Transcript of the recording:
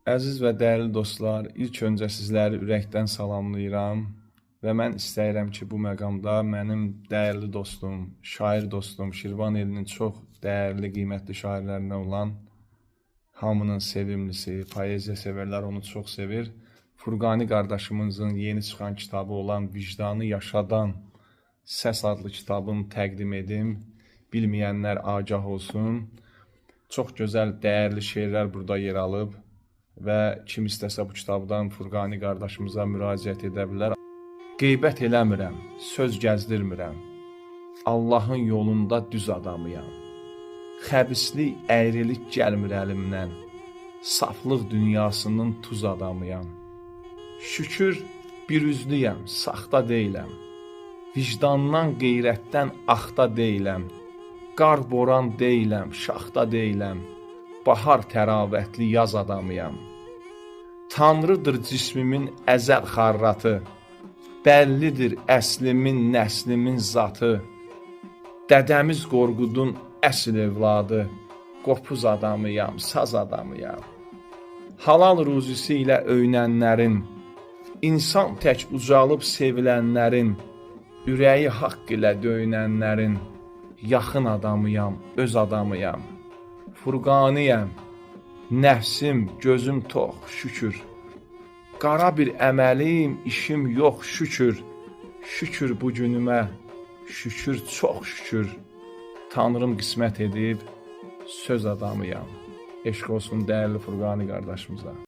Əziz və dəyərli dostlar, ilk öncə sizləri ürəkdən salamlayıram və mən istəyirəm ki, bu məqamda mənim dəyərli dostum, şair dostum, Şirvan elinin çox dəyərli, qiymətli şairlərindən olan hamının sevimlisi, poeziya sevərlər onu çox sevir. Furqani qardaşımızın yeni çıxan kitabı olan Vicdanı Yaşadan Səs adlı kitabını təqdim edim. Bilməyənlər agah olsun. Çox gözəl, dəyərli şeirlər burada yer alıb. Və kim istəsə bu kitabdan Furqani qardaşımıza müraciət edə bilər. Qeybət eləmirəm, söz gəzdirmirəm. Allahın yolunda düz adamıyam. Xəbislik, əyrilik gəlmir əlimdən. Saflıq dünyasının tuz adamıyam. Şükür bir üzlüyəm, saxta deyiləm. Vicdandan, qeyrətdən axta deyiləm. Qar boran deyiləm, şaxta deyiləm. Bahar təravətli yaz adamıyam. Tanrıdır cismimin əzəl xarratı. Bəllidir əslimin, nəslimin zatı. Dədəmiz Qorqudun əsl evladı. Qopuz adamıyam, saz adamıyam. Halal ruzisi ilə öyünənlərin, insan tək ucalıb sevilənlərin, ürəyi haqq ilə döyünənlərin, yaxın adamıyam, öz adamıyam. Furqaniyəm, nəfsim, gözüm tox, şükür. Qara bir əməlim, işim yox, şükür. Şükür bu günümə, şükür, çox şükür. Tanrım qismət edib, söz adamıyam. Eşq olsun dəyərli Furqani qardaşımıza.